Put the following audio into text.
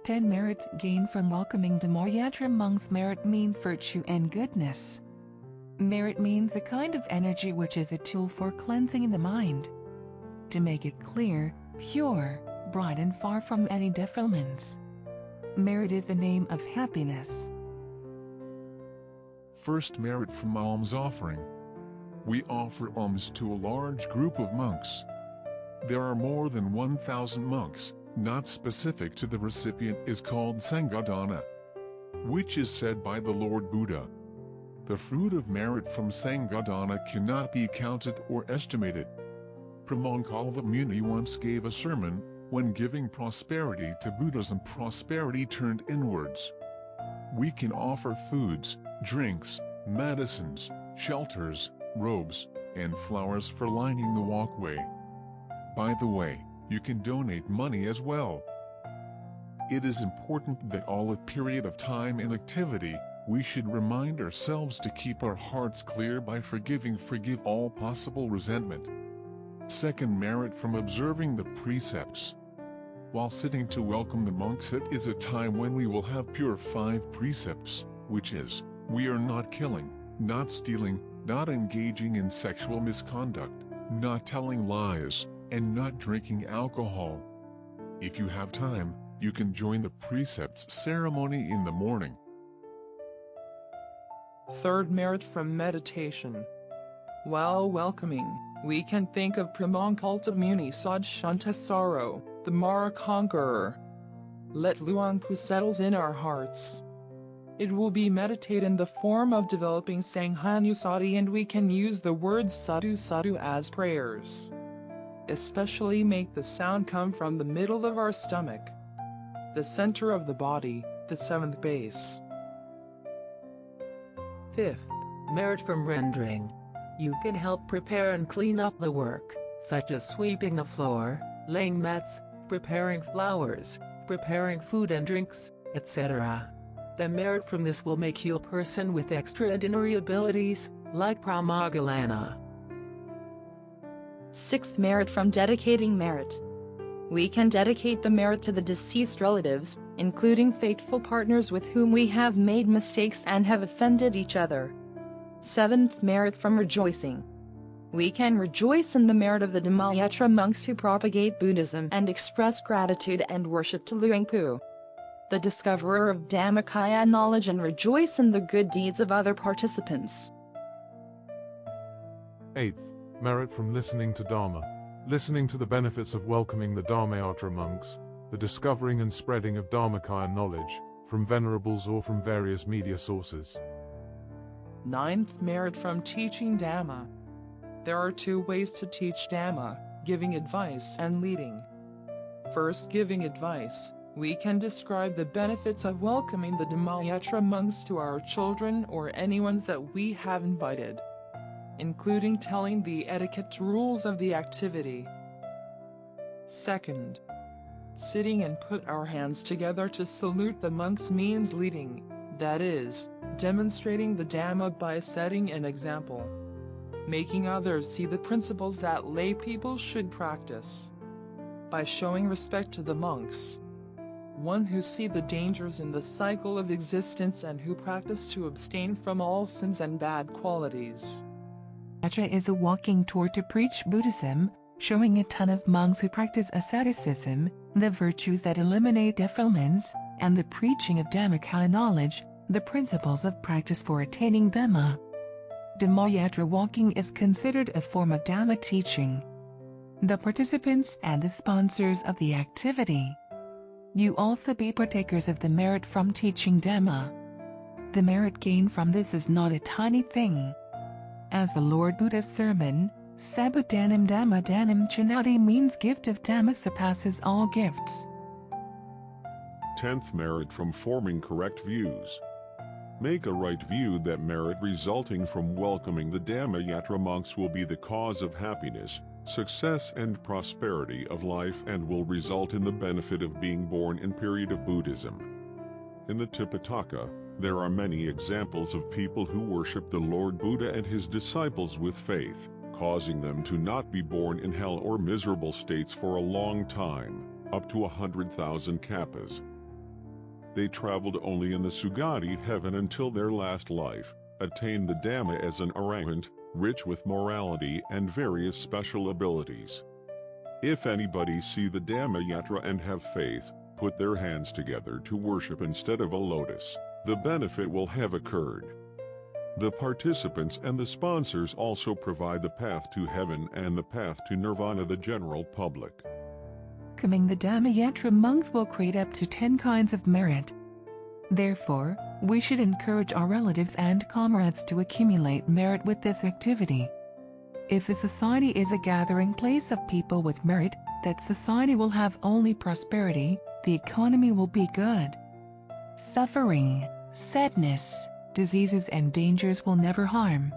10 Merits gained from welcoming Dhammayātrā monks. Merit means virtue and goodness. Merit means a kind of energy which is a tool for cleansing the mind, to make it clear, pure, bright and far from any defilements. Merit is the name of happiness. First merit from alms offering. We offer alms to a large group of monks. There are more than 1,000 monks, not specific to the recipient, is called Sanghadana, which is said by the Lord Buddha. The fruit of merit from Sanghadana cannot be counted or estimated. Pramankalpa Muni once gave a sermon, when giving prosperity to Buddhism, prosperity turned inwards. We can offer foods, drinks, medicines, shelters, robes, and flowers for lining the walkway. By the way, you can donate money as well. It is important that all a period of time and activity, we should remind ourselves to keep our hearts clear by forgive all possible resentment. Second merit from observing the precepts. While sitting to welcome the monks, it is a time when we will have pure 5 precepts, which is, we are not killing, not stealing, not engaging in sexual misconduct, not telling lies, and not drinking alcohol. If you have time, you can join the precepts ceremony in the morning. Third merit from meditation. While welcoming, we can think of Pramankalpa Muni Sadshantasaro, the Mara conqueror. Let Luangpu settles in our hearts. It will be meditate in the form of developing Sanghanusati, and we can use the words sadhu sadhu as prayers. Especially make the sound come from the middle of our stomach, the center of the body, the 7th base. Fifth, merit from rendering. You can help prepare and clean up the work, such as sweeping the floor, laying mats, preparing flowers, preparing food and drinks, etc. The merit from this will make you a person with extraordinary abilities, like Pramagalana. Sixth merit from dedicating merit. We can dedicate the merit to the deceased relatives, including faithful partners with whom we have made mistakes and have offended each other. Seventh merit from rejoicing. We can rejoice in the merit of the Dhammayātrā monks who propagate Buddhism and express gratitude and worship to Luangpu, the discoverer of Dhammakaya knowledge, and rejoice in the good deeds of other participants. Eighth, merit from listening to Dharma. Listening to the benefits of welcoming the Dhammayātrā monks, the discovering and spreading of Dharmakaya knowledge, from venerables or from various media sources. Ninth merit from teaching Dhamma. There are 2 ways to teach Dhamma, giving advice and leading. First, giving advice. We can describe the benefits of welcoming the Dhammayātrā monks to our children or anyone that we have invited, including telling the etiquette rules of the activity. Second, sitting and put our hands together to salute the monks means leading, that is, demonstrating the Dhamma by setting an example, making others see the principles that lay people should practice. By showing respect to the monks, one who see the dangers in the cycle of existence and who practice to abstain from all sins and bad qualities. Dhammayātrā is a walking tour to preach Buddhism, showing a ton of monks who practice asceticism, the virtues that eliminate defilements, and the preaching of Dhammakaya knowledge, the principles of practice for attaining Dhamma. Dhammayātrā walking is considered a form of Dhamma teaching. The participants and the sponsors of the activity. You also be partakers of the merit from teaching Dhamma. The merit gained from this is not a tiny thing. As the Lord Buddha's sermon, Sabbudanam Dhamma Danam Chinati means gift of Dhamma surpasses all gifts. 10th merit from forming correct views. Make a right view that merit resulting from welcoming the Dhammayātrā monks will be the cause of happiness, success and prosperity of life, and will result in the benefit of being born in period of Buddhism. In the Tipitaka, there are many examples of people who worship the Lord Buddha and his disciples with faith, causing them to not be born in hell or miserable states for a long time, up to 100,000 kappas. They traveled only in the Sugati heaven until their last life, attained the Dhamma as an arahant, rich with morality and various special abilities. If anybody see the Dhammayātrā and have faith, put their hands together to worship instead of a lotus, the benefit will have occurred. The participants and the sponsors also provide the path to heaven and the path to nirvana the general public. Coming the Dhammayātrā monks will create up to 10 kinds of merit. Therefore, we should encourage our relatives and comrades to accumulate merit with this activity. If a society is a gathering place of people with merit, that society will have only prosperity, the economy will be good. Suffering, sadness, diseases and dangers will never harm.